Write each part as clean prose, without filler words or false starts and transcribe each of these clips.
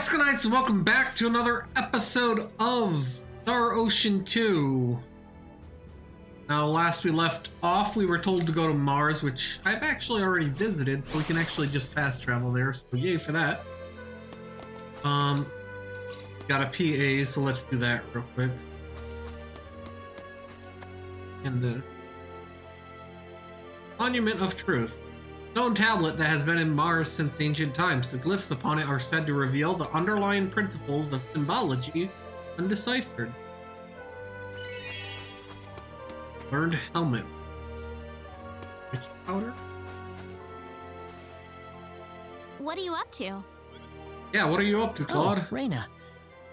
EscoNitz, welcome back to another episode of Star Ocean 2. Now, last we left off, we were told to go to Mars, which I've actually already visited, so we can actually just fast travel there, so yay for that. Got a PA, so let's do that real quick. And the Monument of Truth. Stone tablet that has been in Mars since ancient times. The glyphs upon it are said to reveal the underlying principles of symbology undeciphered. Learned helmet. Witch powder? What are you up to? Yeah, what are you up to, Claude? Oh, Rena.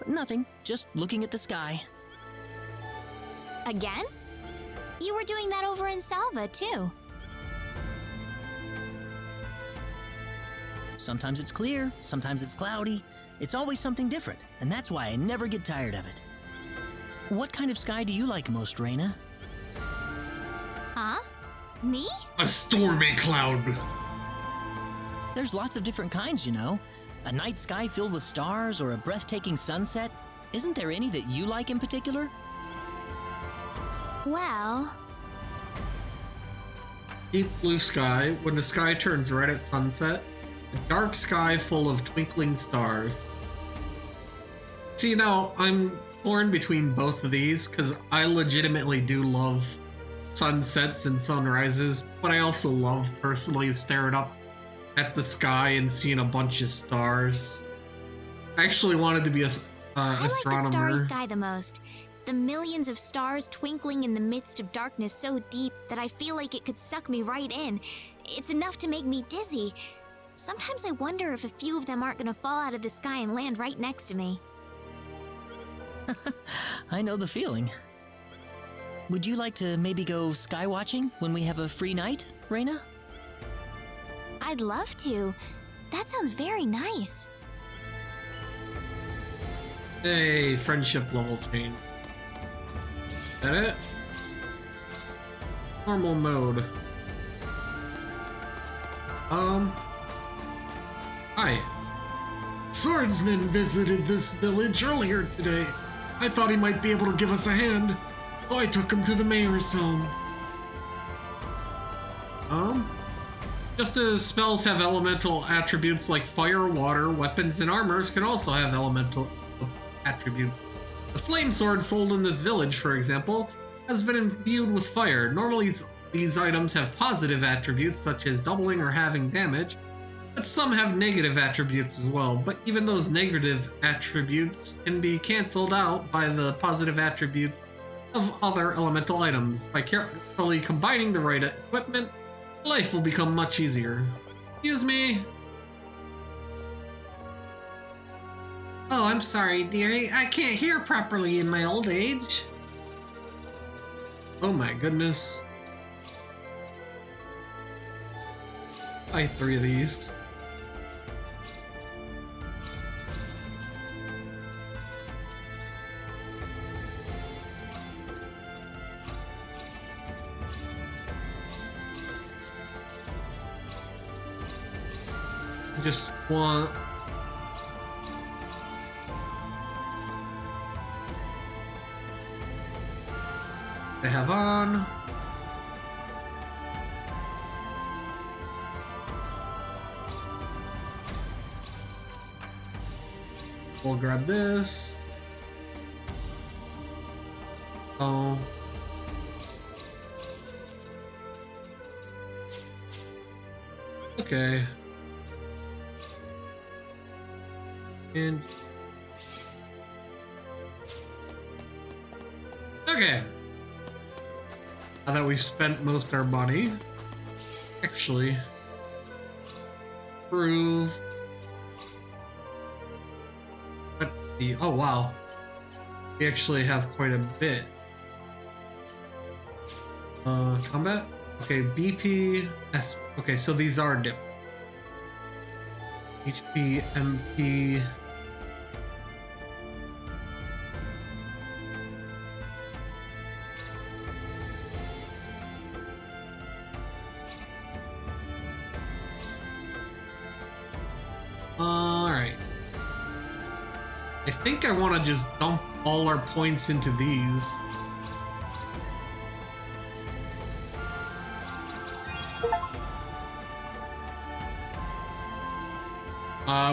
Nothing. Just looking at the sky. Again? You were doing that over in Salva, too. Sometimes it's clear, sometimes it's cloudy. It's always something different, and that's why I never get tired of it. What kind of sky do you like most, Rena? Huh? Me? A stormy cloud. There's lots of different kinds, you know. A night sky filled with stars or a breathtaking sunset. Isn't there any that you like in particular? Well... Deep blue sky, when the sky turns red at sunset. A dark sky full of twinkling stars. See, now, I'm torn between both of these, because I legitimately do love sunsets and sunrises, but I also love, personally, staring up at the sky and seeing a bunch of stars. I actually wanted to be an I astronomer. like the starry sky the most. The millions of stars twinkling in the midst of darkness so deep that I feel like it could suck me right in. It's enough to make me dizzy. Sometimes I wonder if a few of them aren't gonna fall out of the sky and land right next to me. I know the feeling. Would you like to maybe go sky watching when we have a free night, Rena? I'd love to. That sounds very nice. Hey, friendship level change. Is that it? Normal mode. Hi. Swordsman visited this village earlier today. I thought he might be able to give us a hand, so I took him to the mayor's home. Just as spells have elemental attributes like fire, water, weapons, and armors can also have elemental attributes. The flame sword sold in this village, for example, has been imbued with fire. Normally, these items have positive attributes, such as doubling or halving damage, but some have negative attributes as well. But even those negative attributes can be cancelled out by the positive attributes of other elemental items. By carefully combining the right equipment, life will become much easier. Excuse me. Oh, I'm sorry, dearie. I can't hear properly in my old age. Oh my goodness. Buy 3 of these. I just want... to have on. We'll grab this. Oh. Okay. And okay. Now that we've spent most of our money, actually prove that the oh wow, we actually have quite a bit. Combat. Okay, BP. S. Okay, so these are different. HP, MP. Alright. I think I want to just dump all our points into these.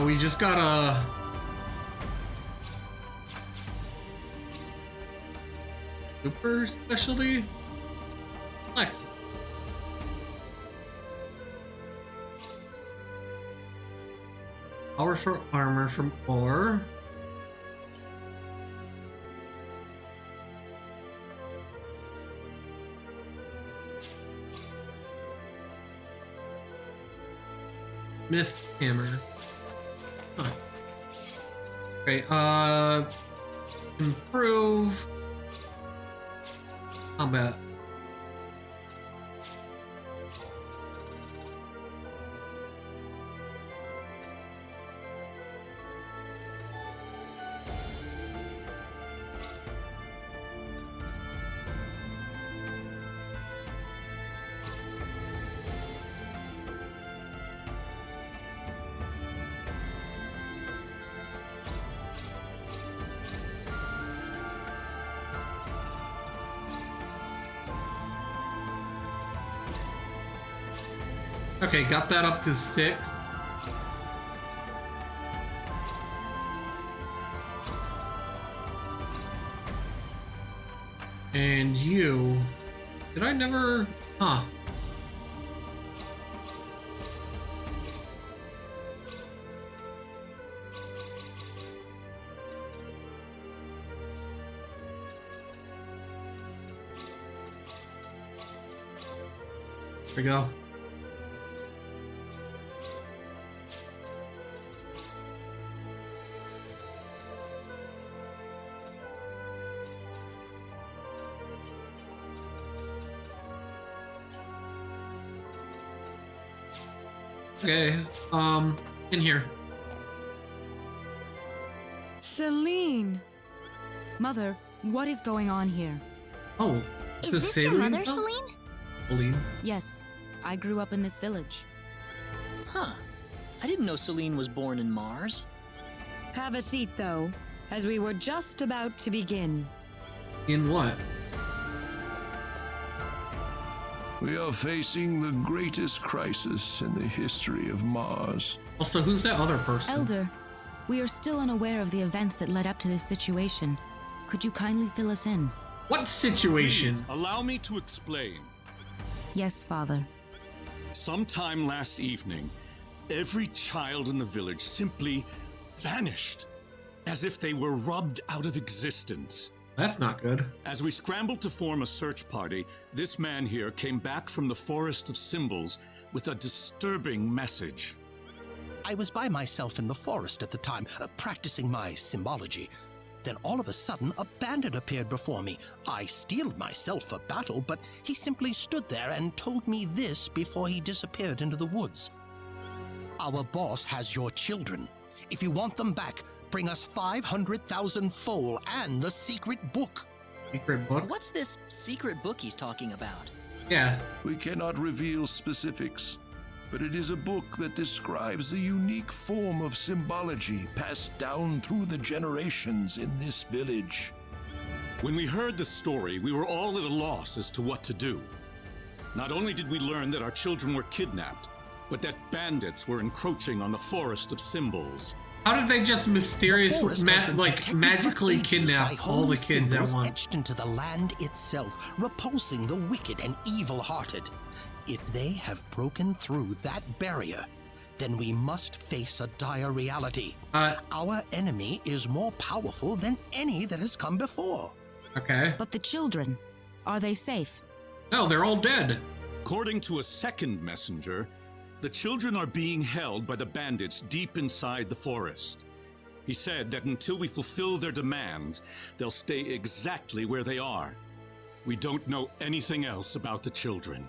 We just got a super specialty. Flex. Powerful armor from ore. Myth hammer. Huh. Okay, improve combat. Okay, got that up to 6. And you... Did I never... Huh. There we go. Okay, in here. Celine! Mother, what is going on here? Oh, Is this your mother, Celine? Celine? Yes, I grew up in this village. Huh. I didn't know Celine was born in Mars. Have a seat, though, as we were just about to begin. In what? We are facing the greatest crisis in the history of Mars. Also, who's that other person? Elder, we are still unaware of the events that led up to this situation. Could you kindly fill us in? What situation? Please, allow me to explain. Yes, Father. Sometime last evening, every child in the village simply vanished, as if they were rubbed out of existence. That's not good. As we scrambled to form a search party, this man here came back from the Forest of Symbols with a disturbing message. I was by myself in the forest at the time, practicing my symbology. Then all of a sudden, a bandit appeared before me. I steeled myself for battle, but he simply stood there and told me this before he disappeared into the woods. Our boss has your children. If you want them back, bring us 500,000 foal and the secret book. Secret book? What's this secret book he's talking about? Yeah. We cannot reveal specifics, but it is a book that describes the unique form of symbology passed down through the generations in this village. When we heard the story, we were all at a loss as to what to do. Not only did we learn that our children were kidnapped, but that bandits were encroaching on the Forest of Symbols. How did they just mysteriously, magically by kidnap all holy the kids at symbols once? etched into the land itself, repulsing the wicked and evil-hearted. If they have broken through that barrier, then we must face a dire reality. Our enemy is more powerful than any that has come before. Okay. But the children, are they safe? No, they're all dead. According to a second messenger, the children are being held by the bandits deep inside the forest. He said that until we fulfill their demands, they'll stay exactly where they are. We don't know anything else about the children.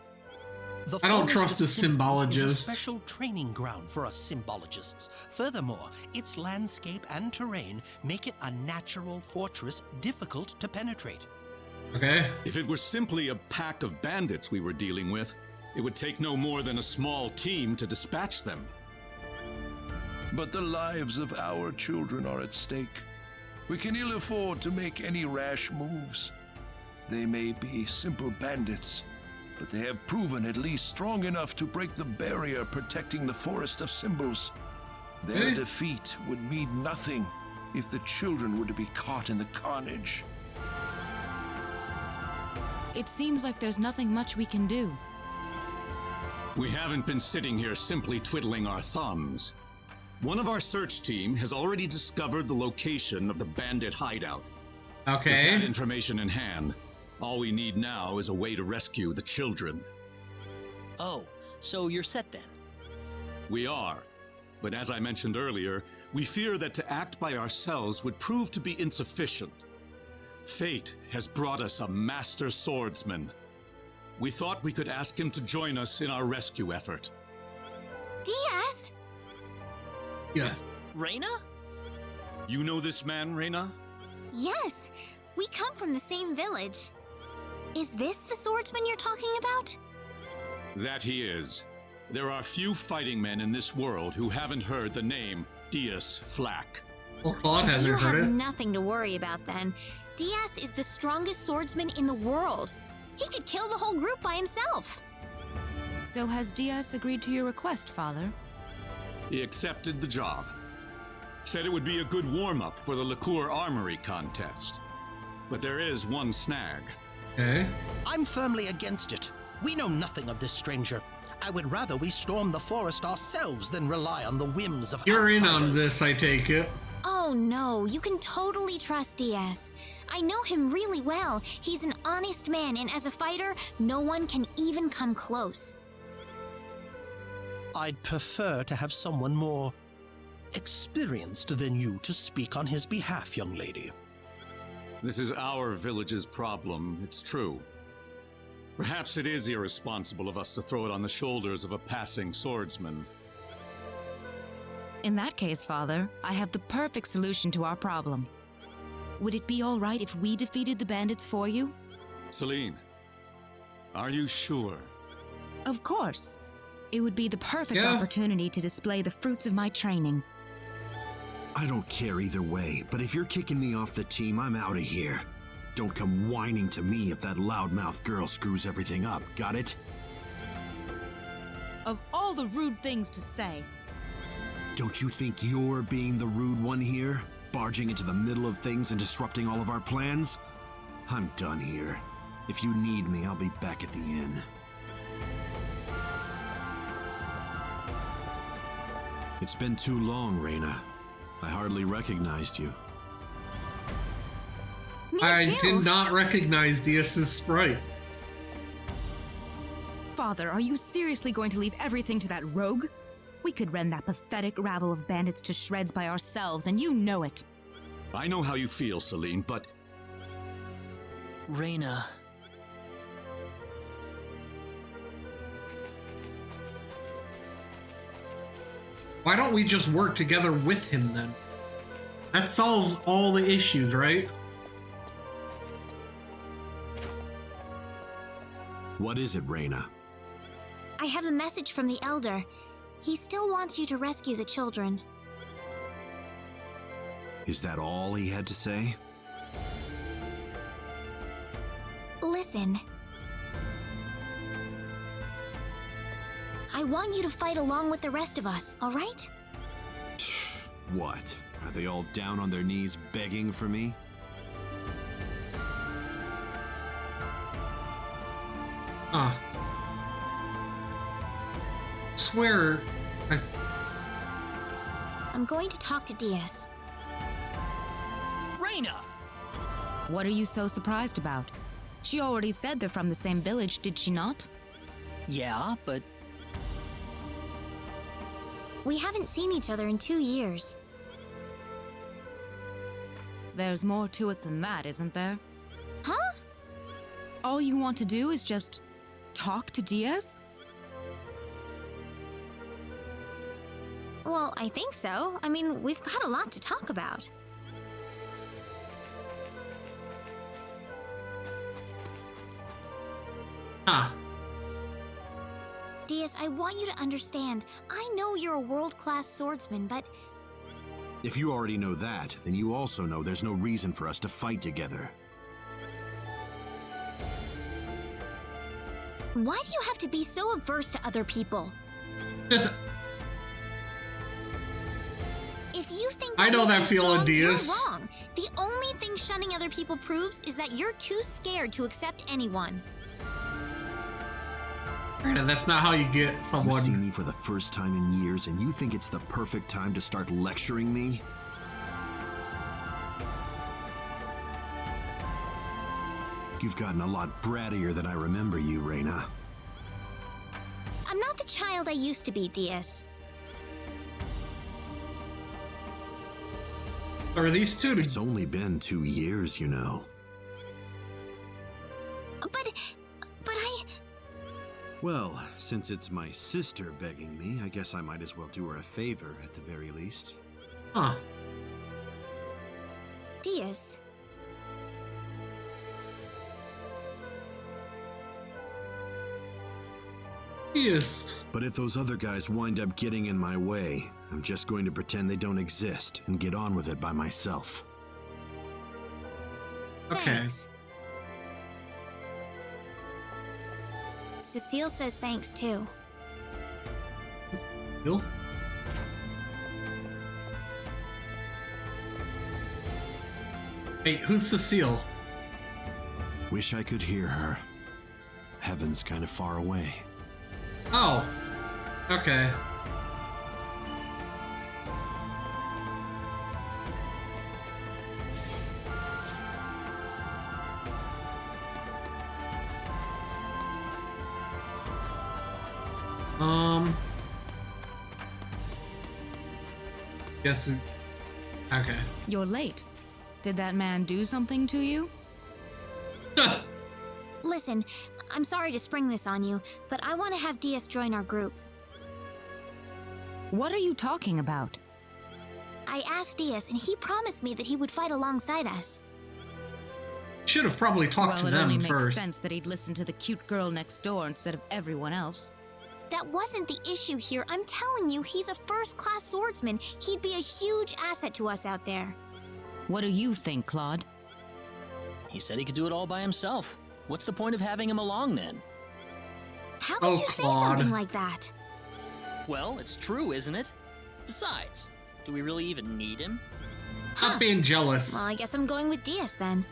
The I don't Forest trust of the Symbols is a symbologist. special training ground for us symbologists. Furthermore, its landscape and terrain make it a natural fortress difficult to penetrate. Okay. If it were simply a pack of bandits we were dealing with, it would take no more than a small team to dispatch them. But the lives of our children are at stake. We can ill afford to make any rash moves. They may be simple bandits, but they have proven at least strong enough to break the barrier protecting the Forest of Symbols. Their defeat would mean nothing if the children were to be caught in the carnage. It seems like there's nothing much we can do. We haven't been sitting here simply twiddling our thumbs. One of our search team has already discovered the location of the bandit hideout. Okay. With that information in hand, all we need now is a way to rescue the children. Oh, so you're set then? We are. But as I mentioned earlier, we fear that to act by ourselves would prove to be insufficient. Fate has brought us a master swordsman. We thought we could ask him to join us in our rescue effort. DS? Yes. Rena? You know this man, Rena? Yes, we come from the same village. Is this the swordsman you're talking about? That he is. There are few fighting men in this world who haven't heard the name Dias Flack. Well, Claude You hasn't heard have it. nothing to worry about then. DS is the strongest swordsman in the world. He could kill the whole group by himself. So has Diaz agreed to your request, Father? He accepted the job. Said it would be a good warm-up for the liqueur armory contest. But there is one snag. Okay. I'm firmly against it. We know nothing of this stranger. I would rather we storm the forest ourselves than rely on the whims of You're in outsiders. on this, I take it. Oh no, you can totally trust DS. I know him really well. He's an honest man, and as a fighter, no one can even come close. I'd prefer to have someone more experienced than you to speak on his behalf, young lady. This is our village's problem, it's true. Perhaps it is irresponsible of us to throw it on the shoulders of a passing swordsman. In that case, Father, I have the perfect solution to our problem. Would it be all right if we defeated the bandits for you? Celine, are you sure? Of course. It would be the perfect Yeah. opportunity to display the fruits of my training. I don't care either way, but if you're kicking me off the team, I'm out of here. Don't come whining to me if that loudmouth girl screws everything up, got it? Of all the rude things to say. Don't you think you're being the rude one here? Barging into the middle of things and disrupting all of our plans? I'm done here. If you need me, I'll be back at the inn. It's been too long, Rena. I hardly recognized you. Me I too. did not recognize Diaz's sprite. Father, are you seriously going to leave everything to that rogue? We could rend that pathetic rabble of bandits to shreds by ourselves, and you know it. I know how you feel, Celine, but Rena. Why don't we just work together with him then? That solves all the issues, right? What is it, Rena? I have a message from the Elder. He still wants you to rescue the children. Is that all he had to say? Listen. I want you to fight along with the rest of us, all right? What? Are they all down on their knees begging for me? Huh. Swear. I'm going to talk to DS. Rena! What are you so surprised about? She already said they're from the same village, did she not? Yeah, but We haven't seen each other in 2 years. There's more to it than that, isn't there? Huh? All you want to do is just talk to Diaz? Well, I think so. I mean, we've got a lot to talk about. Huh. Diaz, I want you to understand. I know you're a world-class swordsman, but If you already know that, then you also know there's no reason for us to fight together. Why do you have to be so averse to other people? If you think I know makes that you feeling, strong, you're Diaz. wrong. The only thing shunning other people proves is that you're too scared to accept anyone. Rena, that's not how you get You someone. see me for the first time in years, and you think it's the perfect time to start lecturing me? You've gotten a lot brattier than I remember you, Rena. I'm not the child I used to be, Diaz. Are these two to It's only been 2 years, you know. But I... Well, since it's my sister begging me, I guess I might as well do her a favor at the very least. Huh. Diaz. Yes. But if those other guys wind up getting in my way, I'm just going to pretend they don't exist and get on with it by myself. Okay. Thanks. Cecile says thanks too. Bill? Hey, who's Cecile? Wish I could hear her. Heaven's kind of far away. Oh. Okay. Guess. Okay. You're late. Did that man do something to you? Listen, I'm sorry to spring this on you, but I want to have Diaz join our group. What are you talking about? I asked Diaz, and he promised me that he would fight alongside us. Should have probably talked Well, to it them only makes first. sense that he'd listen to the cute girl next door instead of everyone else. That wasn't the issue here. I'm telling you, he's a first-class swordsman. He'd be a huge asset to us out there. What do you think, Claude? He said he could do it all by himself. What's the point of having him along then? How could Oh, you say Claude. something like that? Well, it's true, isn't it? Besides, do we really even need him? Stop being jealous. Well, I guess I'm going with Diaz then.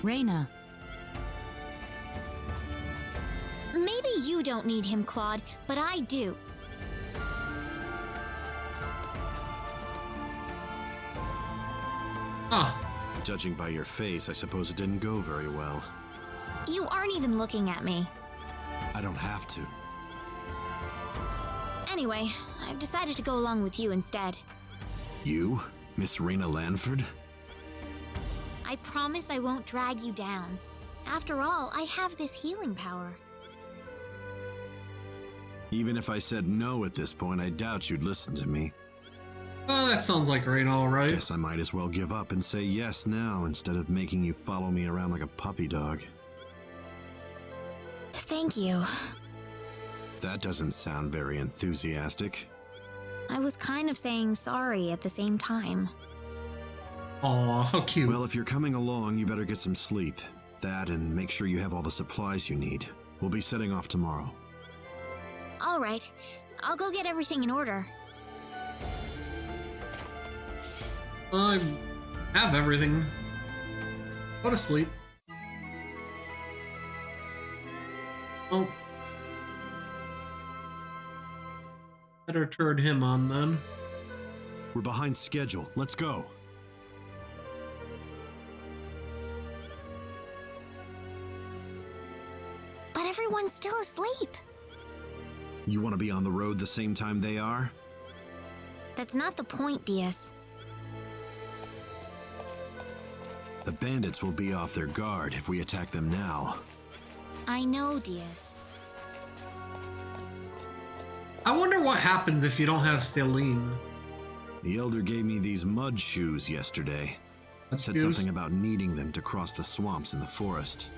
Rena, Maybe you don't need him, Claude, but I do. Huh. Judging by your face, I suppose it didn't go very well. You aren't even looking at me. I don't have to. Anyway, I've decided to go along with you instead. You, Miss Rena Lanford? I promise I won't drag you down. After all, I have this healing power. Even if I said no at this point, I doubt you'd listen to me. Oh, that sounds like Rena, alright. Guess I might as well give up and say yes now instead of making you follow me around like a puppy dog. Thank you. That doesn't sound very enthusiastic. I was kind of saying sorry at the same time. Aw, how cute. Well, if you're coming along, you better get some sleep. That and make sure you have all the supplies you need. We'll be setting off tomorrow. All right, I'll go get everything in order. I have everything. Go to sleep. Oh. Better turn him on then. We're behind schedule. Let's go. But everyone's still asleep. You want to be on the road the same time they are? That's not the point, Diaz. The bandits will be off their guard if we attack them now. I know, Diaz. I wonder what happens if you don't have Celine. The elder gave me these mud shoes yesterday. Said Shoes? something about needing them to cross the swamps in the forest.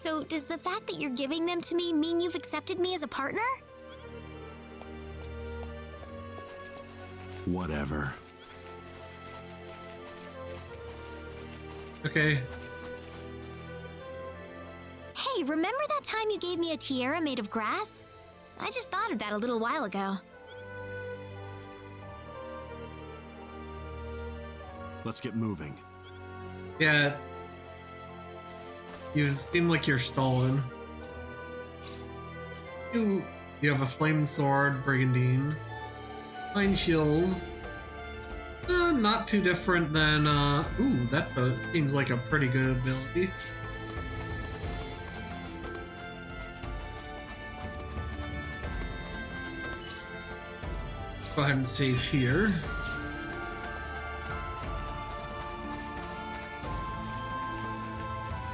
So, does the fact that you're giving them to me mean you've accepted me as a partner? Whatever. Okay. Hey, remember that time you gave me a tiara made of grass? I just thought of that a little while ago. Let's get moving. Yeah. You seem like you're stalling. You have a flame sword, brigandine, pine shield. Not too different than ooh, seems like a pretty good ability. Go ahead and save here.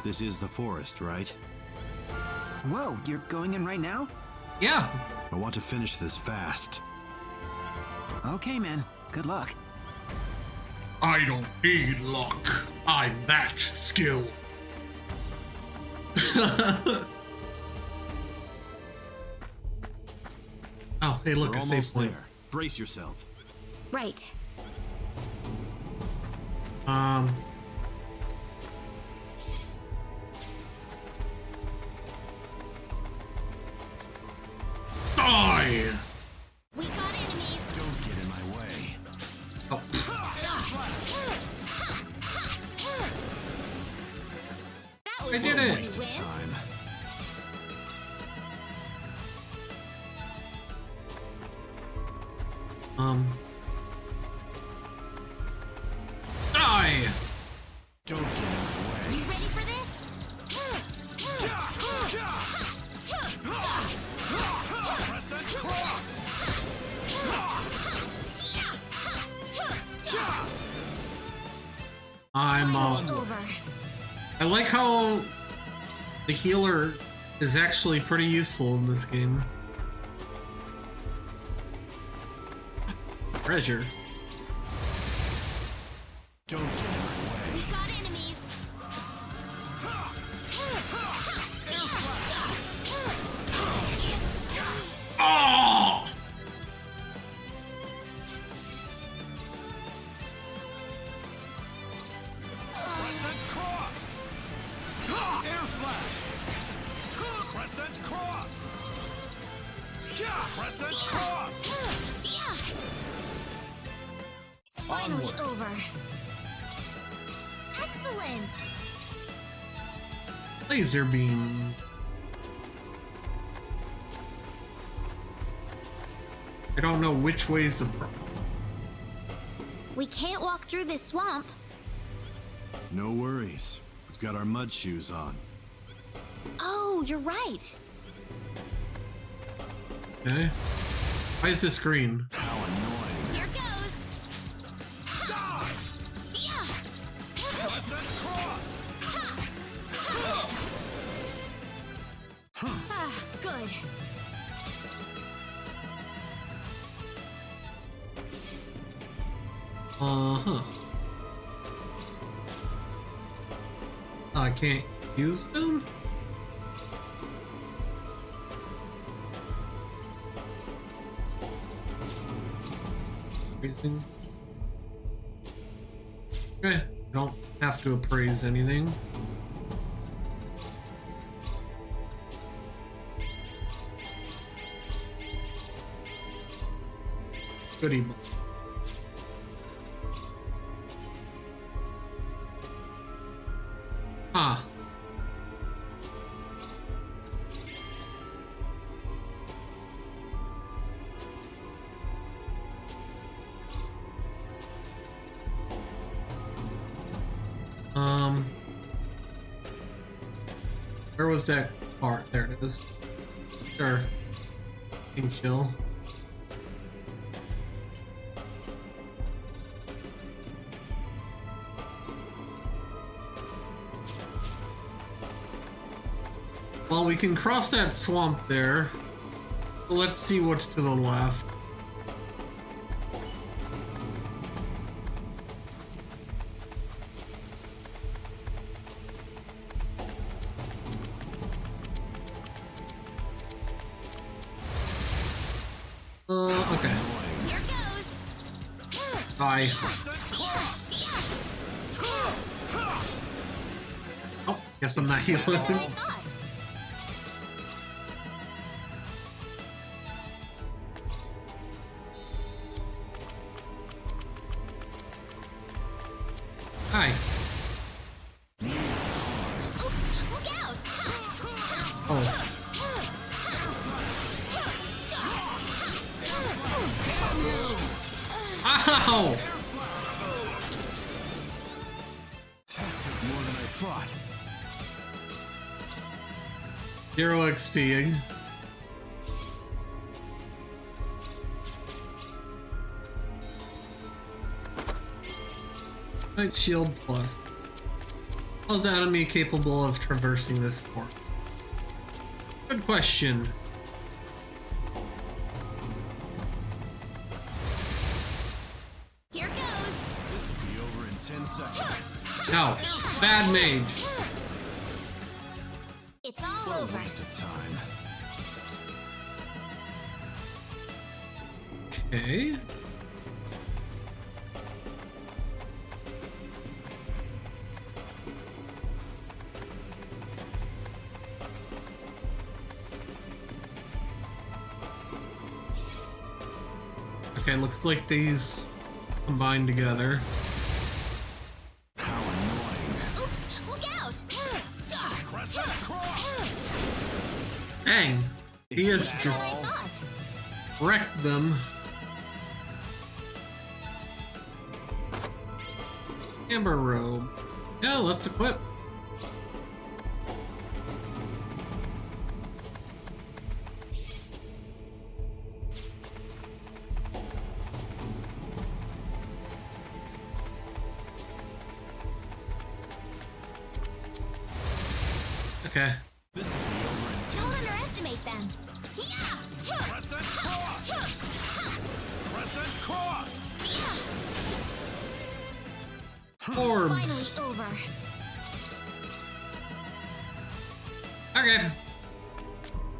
This is the forest, right? Whoa, you're going in right now? Yeah. I want to finish this fast. Okay, man. Good luck. I don't need luck. I'm that skilled. Oh, hey, look, We're a safe almost point. there. Brace yourself. Right. Die! We got enemies. Don't get in my way. Oh. That was I did a it. easy win. Time. Die! Don't get in my way. You ready for this? I'm Over. I like how the healer is actually pretty useful in this game. Treasure. Don't get in my way. We got enemies. Oh! Crescent cross! Air slash! Crescent cross! Crescent cross! Yeah. It's finally over. Excellent. Laser beam. I don't know which ways to. We can't walk through this swamp. No worries. We've got our mud shoes on. Oh, you're right. Okay. Why is this green? How annoying. Here goes. Die! Yeah. Crescent cross! Ah, good. Uh-huh. I can't use them? Appraising. Okay, I don't have to appraise anything. Goodie. Ah. Where was that part? There it is. Sure. Can chill. Well, we can cross that swamp there. So let's see what's to the left. Die. Oh, guess I'm not healing. What I thought. Hi. Oops, look out! Oh. Ow! That took more than I thought. 0 XPing. Night shield plus. How's the enemy capable of traversing this form? Good question. Here goes. This will be over in 10 seconds. No. Bad mage. It's all What a over. waste of time. Okay. Okay, looks like these combine together. How annoying. Oops, look out! Dang! He has What just I thought. wrecked them. Amber robe. Yeah, let's equip. Okay. Don't underestimate them. Yeah! Crescent cross! Crescent cross! Orbs. Finally over. Okay.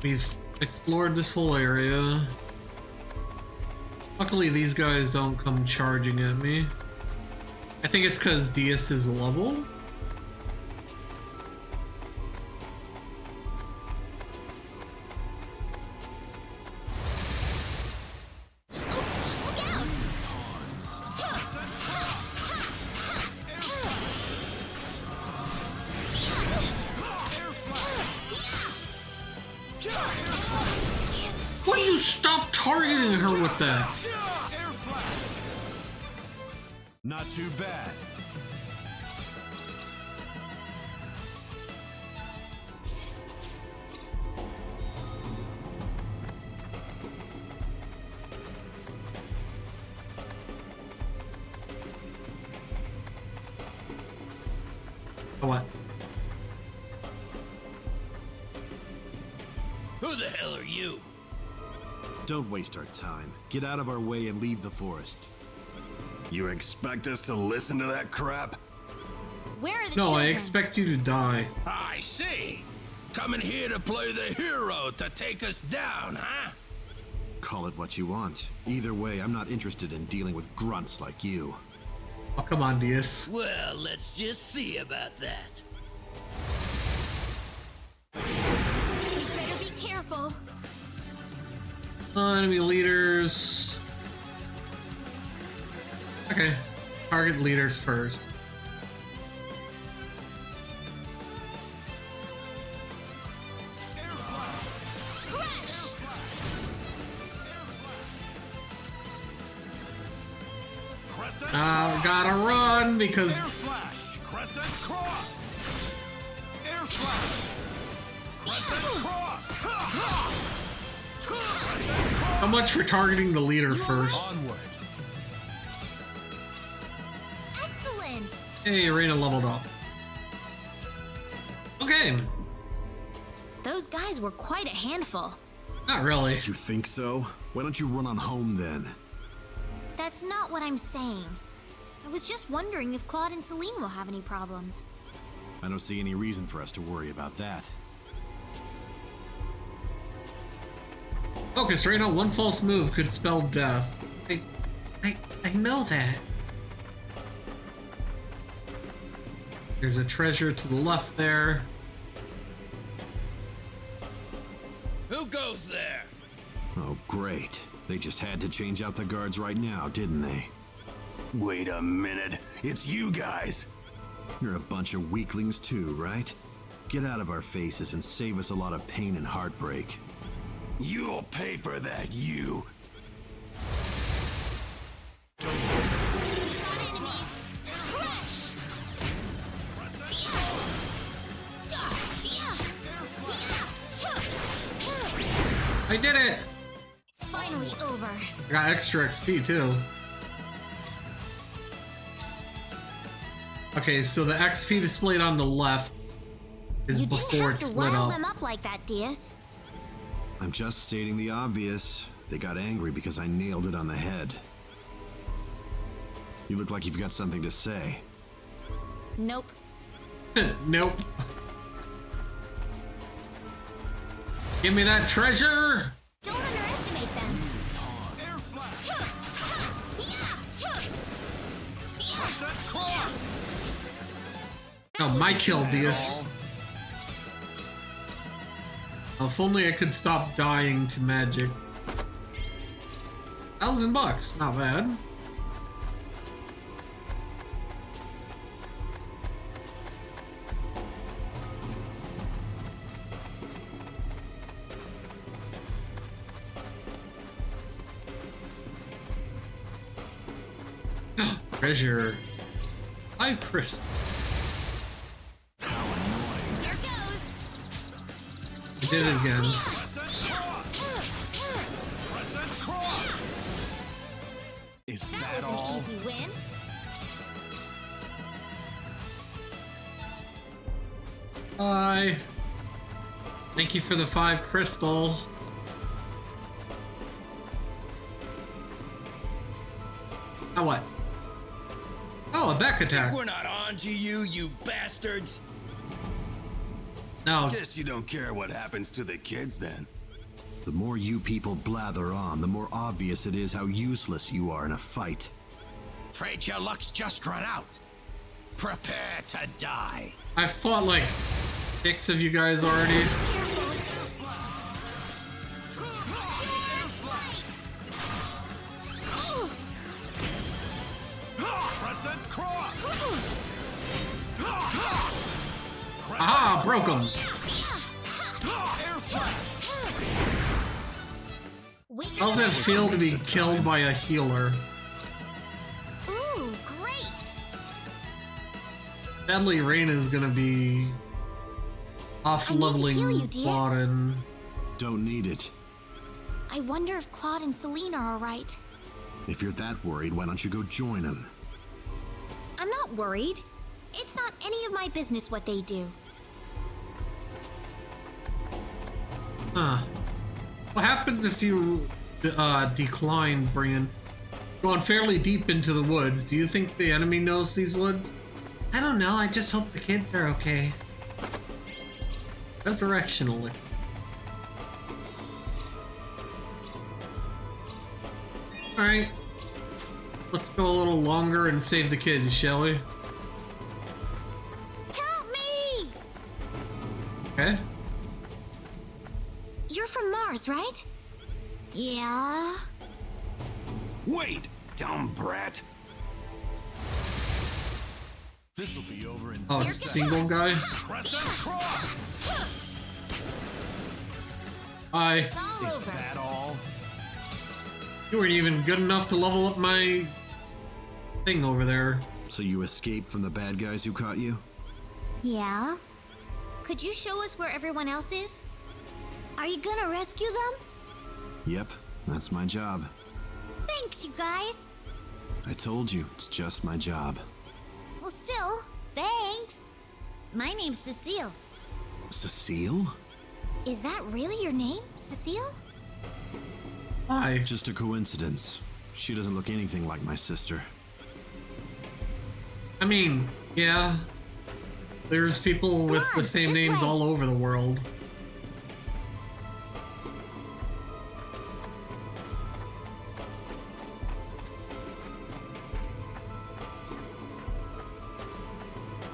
We've explored this whole area. Luckily, these guys don't come charging at me. I think it's because Diaz is level. Oops, look out! Will you stop targeting her with that? Air slash! Not too bad. What? Who the hell are you? Don't waste our time. Get out of our way and leave the forest. You expect us to listen to that crap? Where are the No, children? I expect you to die. I see. Coming here to play the hero to take us down, huh? Call it what you want. Either way, I'm not interested in dealing with grunts like you. Oh, come on, Diaz. Well, let's just see about that. You better be careful. Enemy leaders. Okay. Target leaders first. Gotta run because Air slash! Crescent cross! Air slash! Crescent cross! how much for targeting the leader first? Onward! Excellent. Hey, Rena leveled up. Okay. Those guys were quite a handful. Not really. You think so? Why don't you run on home then? That's not what I'm saying. I was just wondering if Claude and Celine will have any problems. I don't see any reason for us to worry about that. Focus, Rena. One false move could spell death. I know that. There's a treasure to the left there. Who goes there? Oh, great. They just had to change out the guards right now, didn't they? Wait a minute. It's you guys. You're a bunch of weaklings too, right? Get out of our faces and save us a lot of pain and heartbreak. You'll pay for that, you. I did it! It's finally over. I got extra XP too. Okay, so the XP displayed on the left is You didn't before have it's to split rile up. them up like that, Diaz. I'm just stating the obvious. They got angry because I nailed it on the head. You look like you've got something to say. Nope. Nope. Give me that treasure! Don't underestimate them. Oh, my kill, Diaz. Oh, if only I could stop dying to magic. $1,000, not bad. Treasure. 5 crystals. Here goes. I did it again. Is That was an easy win. Bye. Thank you for the 5 crystal. Now what? Oh, a back attack. We're not on to you, you bastards. No. Guess you don't care what happens to the kids then. The more you people blather on, the more obvious it is how useless you are in a fight. Afraid your luck's just run out. Prepare to die. I fought like 6 of you guys already. Aha, broke him. How's it feel to be killed by a healer? Ooh, great. Sadly, Rena is gonna be off-leveling heal you, Diaz. Claude and... Don't need it. I wonder if Claude and Celine are alright. If you're that worried, why don't you go join them? I'm not worried. It's not any of my business what they do. Huh. What happens if you decline, Brian? Going fairly deep into the woods, do you think the enemy knows these woods? I don't know, I just hope the kids are okay. Resurrectionally. Alright. Let's go a little longer and save the kids, shall we? Help me! Okay. You're from Mars, right? Yeah. Wait, dumb brat. This'll be over in Oh, single guy? Crescent cross. Hi. It's all Is over. that all? You weren't even good enough to level up my thing over there. So you escaped from the bad guys who caught you? Yeah? Could you show us where everyone else is? Are you gonna rescue them? Yep, that's my job. Thanks, you guys. I told you, it's just my job. Well, still, thanks. My name's Cecile. Cecile? Is that really your name, Cecile? Hi. Just a coincidence. She doesn't look anything like my sister. I mean, yeah. There's people with Come the on, same this names way. all over the world.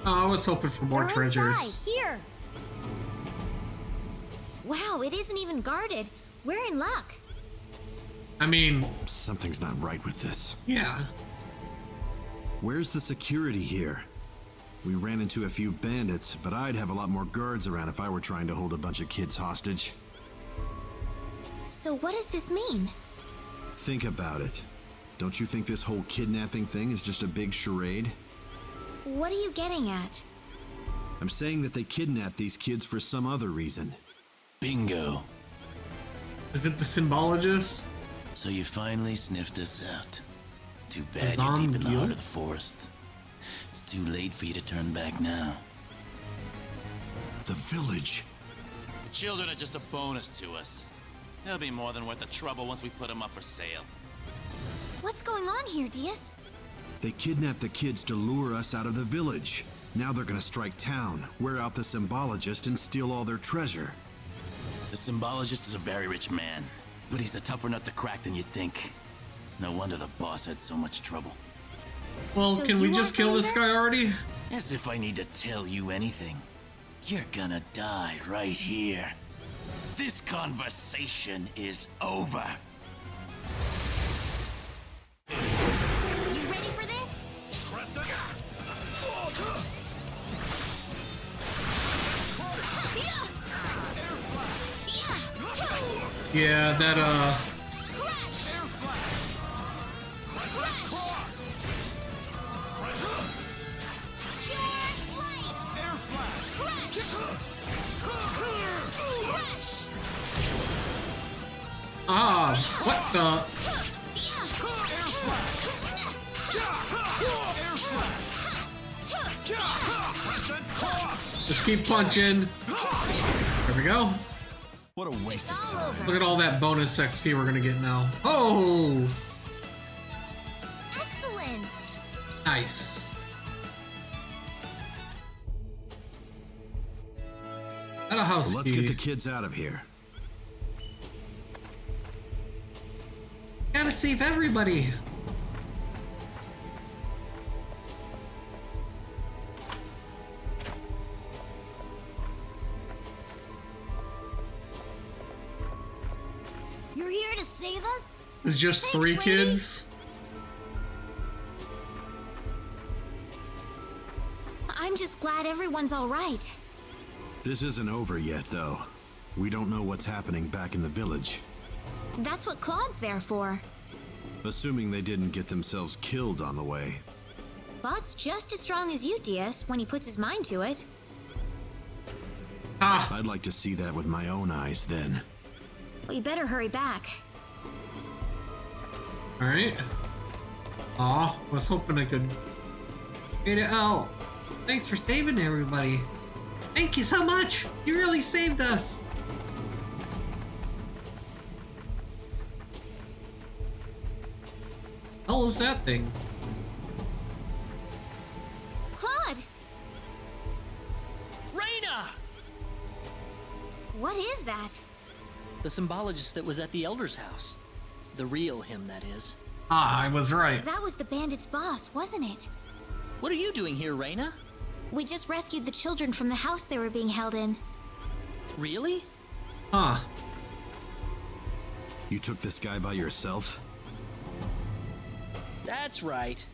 Oh, I was hoping for more They're treasures. inside, here. Wow, it isn't even guarded. We're in luck. I mean, Something's not right with this. yeah. Where's the security here? We ran into a few bandits, but I'd have a lot more guards around if I were trying to hold a bunch of kids hostage. So what does this mean? Think about it. Don't you think this whole kidnapping thing is just a big charade? What are you getting at? I'm saying that they kidnapped these kids for some other reason. Bingo. Is it the symbologist? So you finally sniffed us out. Too bad you're deep in the heart of the forest. It's too late for you to turn back now. The village. The children are just a bonus to us. They'll be more than worth the trouble once we put them up for sale. What's going on here, Diaz? They kidnapped the kids to lure us out of the village. Now they're gonna strike town, wear out the symbologist, and steal all their treasure. The symbologist is a very rich man, but he's a tougher nut to crack than you'd think. No wonder the boss had so much trouble. Well, So can we you just are kill this believer? guy already? As if I need to tell you anything. You're gonna die right here. This conversation is over. You ready for this? Yeah, that, what the? Just keep punching. There we go. What a waste of time. Look at all that bonus XP we're gonna get now. Oh, Excellent. nice. At a house Let's key. get the kids out of here. Gotta save everybody. You're here to save us? It's just Thanks, 3 lady. kids. I'm just glad everyone's all right. This isn't over yet, though. We don't know what's happening back in the village. That's what Claude's there for. Assuming they didn't get themselves killed on the way. Claude's just as strong as you, Diaz, when he puts his mind to it. Ah, I'd like to see that with my own eyes then. Well, you better hurry back. all right. Aw, I was hoping I could get it out. Thanks for saving everybody. Thank you so much. You really saved us. Hell is that thing? Claude! Rena! What is that? The symbologist that was at the Elder's house. The real him, that is. Ah, I was right. That was the bandit's boss, wasn't it? What are you doing here, Rena? We just rescued the children from the house they were being held in. Really? Huh. You took this guy by yourself? That's right.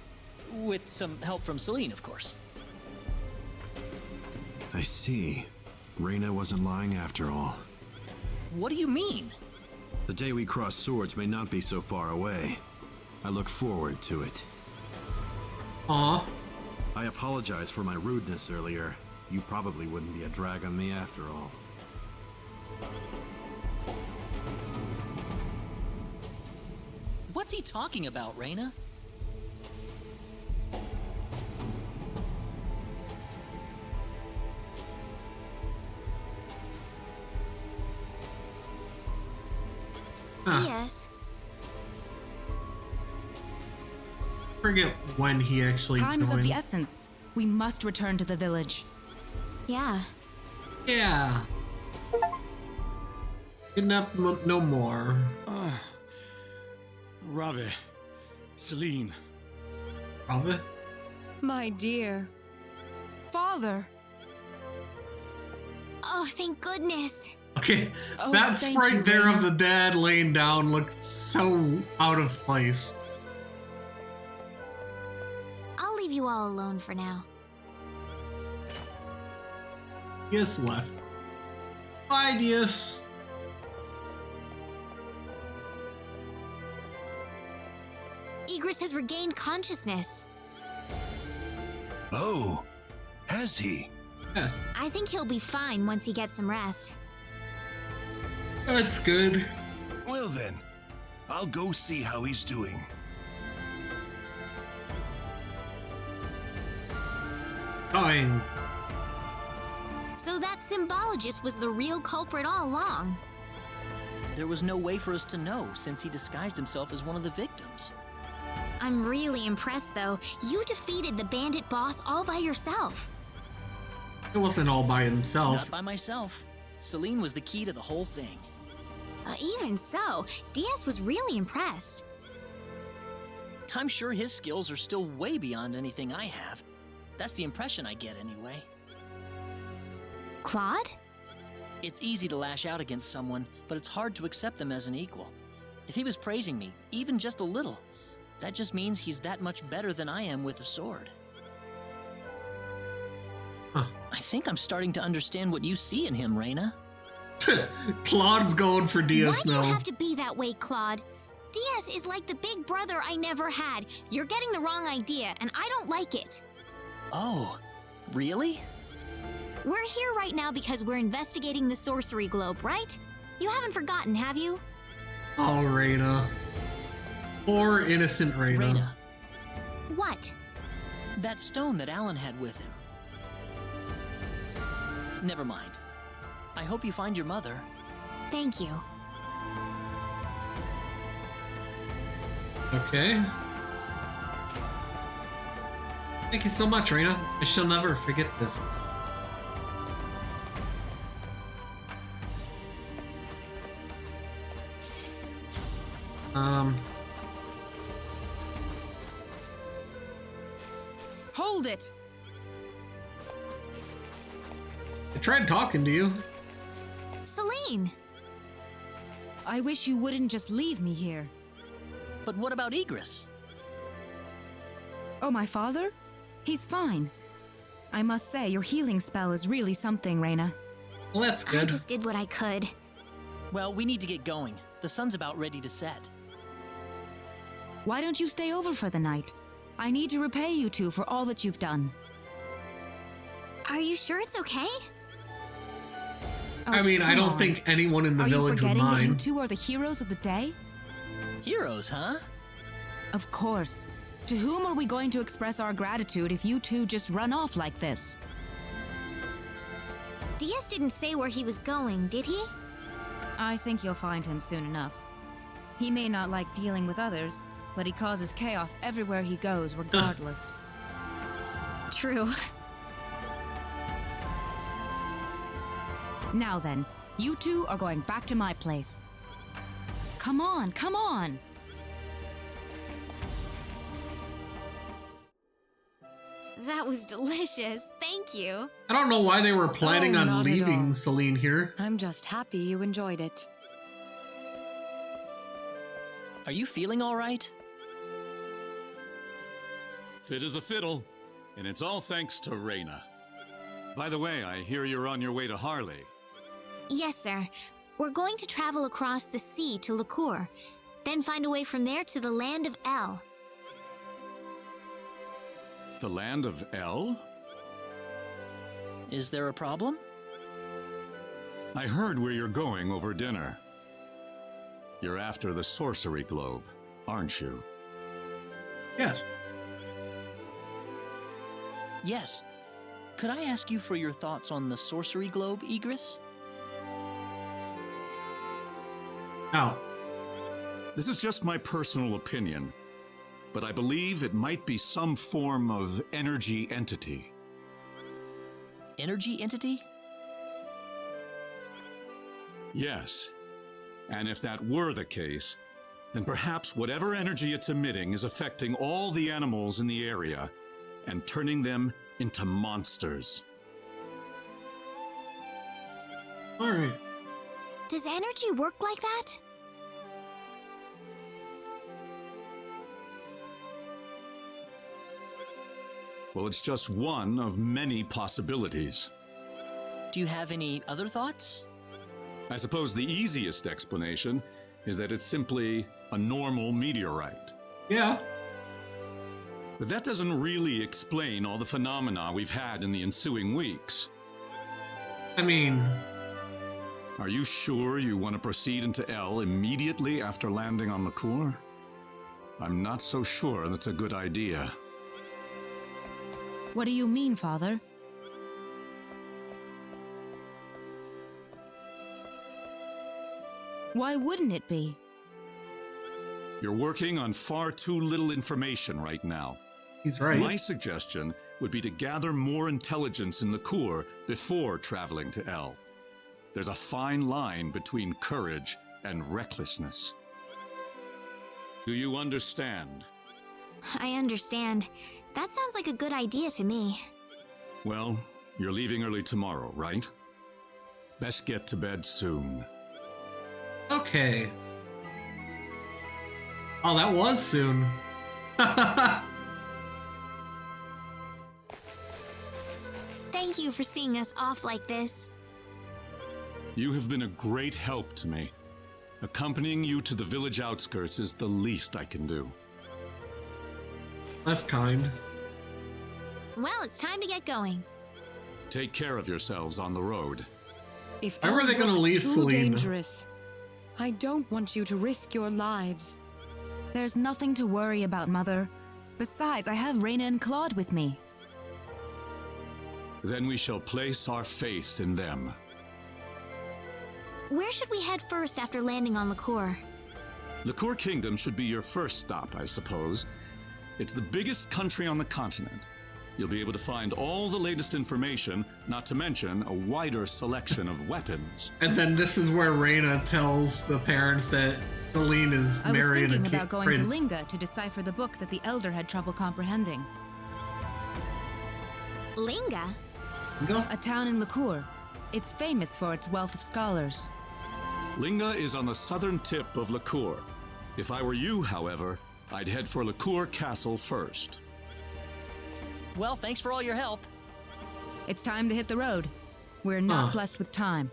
With some help from Celine, of course. I see. Rena wasn't lying after all. What do you mean? The day we cross swords may not be so far away. I look forward to it. Aw. I apologize for my rudeness earlier. You probably wouldn't be a drag on me after all. What's he talking about, Rena? Huh. Diaz, Forget when he actually Time is of the joins. essence. We must return to the village. yeah. Yeah. Kidnap no more. Rave, Celine, Robert? My dear. Father! Oh, thank goodness. Okay, Oh, that thank sprite you, there Rena. of the dad laying down looks so out of place. I'll leave you all alone for now. Diaz left. Bye, Diaz. Igris has regained consciousness. Oh, has he? Yes, I think he'll be fine once he gets some rest. that's good. Well then, I'll go see how he's doing. Fine. So that symbologist was the real culprit all along. There was no way for us to know since he disguised himself as one of the victims. I'm really impressed, though. You defeated the bandit boss all by yourself. It wasn't all by himself. Not by myself. Celine was the key to the whole thing. Even so, Diaz was really impressed. I'm sure his skills are still way beyond anything I have. That's the impression I get anyway. Claude? It's easy to lash out against someone, but it's hard to accept them as an equal. If he was praising me, even just a little, that just means he's that much better than I am with the sword. Huh. I think I'm starting to understand what you see in him, Rena. Claude's going for Diaz Why do now. you have to be that way, Claude? Diaz is like the big brother I never had. You're getting the wrong idea, and I don't like it. Oh, really? We're here right now because we're investigating the sorcery globe, right? You haven't forgotten, have you? Oh, Rena. Poor innocent Rena. Rena, What? that stone that Alan had with him. Never mind. I hope you find your mother. Thank you. Okay. Thank you so much, Rena. I shall never forget this. Hold it! I tried talking to you. Celine! I wish you wouldn't just leave me here. But what about Igris? Oh, my father? He's fine. I must say, your healing spell is really something, Rena. Well, that's I good. just did what I could. Well, we need to get going. The sun's about ready to set. Why don't you stay over for the night? I need to repay you two for all that you've done. Are you sure it's okay? I mean, I come don't on. think anyone in the Are you village would forgetting that you mind. two are the heroes of the day? Heroes, huh? Of course. To whom are we going to express our gratitude if you two just run off like this? Diaz didn't say where he was going, did he? I think you'll find him soon enough. He may not like dealing with others, but he causes chaos everywhere he goes, regardless. True. Now then, you two are going back to my place. Come on, come on! That was delicious. Thank you. I don't know why they were planning Oh, on not at leaving all. Celine here. I'm just happy you enjoyed it. Are you feeling all right? Fit as a fiddle, and it's all thanks to Rena. By the way, I hear you're on your way to Harley. Yes, sir. We're going to travel across the sea to Licour, then find a way from there to the land of El. The land of El? Is there a problem? I heard where you're going over dinner. You're after the sorcery globe, aren't you? Yes. Yes. Could I ask you for your thoughts on the sorcery globe, Igris? Now, This is just my personal opinion, but I believe it might be some form of energy entity. Energy entity? Yes. And if that were the case, then perhaps whatever energy it's emitting is affecting all the animals in the area, and turning them into monsters. Alright. Does energy work like that? Well, it's just one of many possibilities. Do you have any other thoughts? I suppose the easiest explanation is that it's simply a normal meteorite. Yeah. But that doesn't really explain all the phenomena we've had in the ensuing weeks. I mean... Are you sure you want to proceed into L immediately after landing on Liqueur? I'm not so sure that's a good idea. What do you mean, Father? Why wouldn't it be? You're working on far too little information right now. He's right. My suggestion would be to gather more intelligence in Liqueur before traveling to L. There's a fine line between courage and recklessness. Do you understand? I understand. That sounds like a good idea to me. Well, you're leaving early tomorrow, right? Best get to bed soon. Okay. Oh, that was soon. Thank you for seeing us off like this. You have been a great help to me. Accompanying you to the village outskirts is the least I can do. That's kind. Well, it's time to get going. Take care of yourselves on the road. If Why were they gonna looks leave too Selene? dangerous, I don't want you to risk your lives. There's nothing to worry about, Mother. Besides, I have Rena and Claude with me. Then we shall place our faith in them. Where should we head first after landing on Liqueur? Liqueur Kingdom should be your first stop, I suppose. It's the biggest country on the continent. You'll be able to find all the latest information, not to mention a wider selection of weapons. And then this is where Rena tells the parents that Selene is I was marrying thinking a about going to prince. Linga to decipher the book that the Elder had trouble comprehending. Linga? A town in Liqueur. It's famous for its wealth of scholars. Linga is on the southern tip of Liqueur. If I were you, however, I'd head for Liqueur Castle first. Well, thanks for all your help. It's time to hit the road. We're not blessed with time.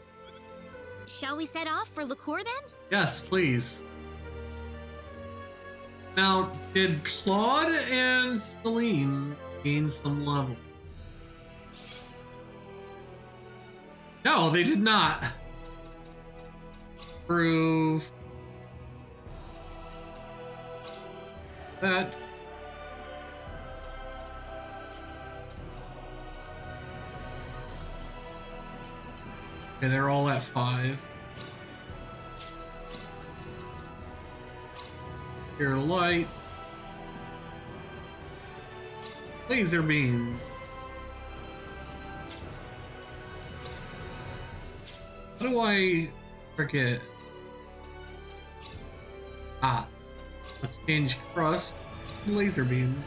Shall we set off for Liqueur then? Yes, please. Now, did Claude and Selene gain some level? No, they did not. Prove that. Okay, they're all at 5. Here, light. Laser beam. How do I forget? Let's change crust to laser beam.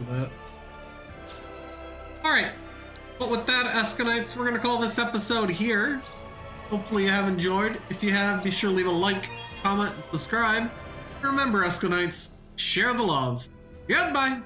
That. Alright, but with that, EscoNitz, we're going to call this episode here. Hopefully you have enjoyed. If you have, be sure to leave a like, comment, and subscribe. And remember, EscoNitz, share the love. Goodbye!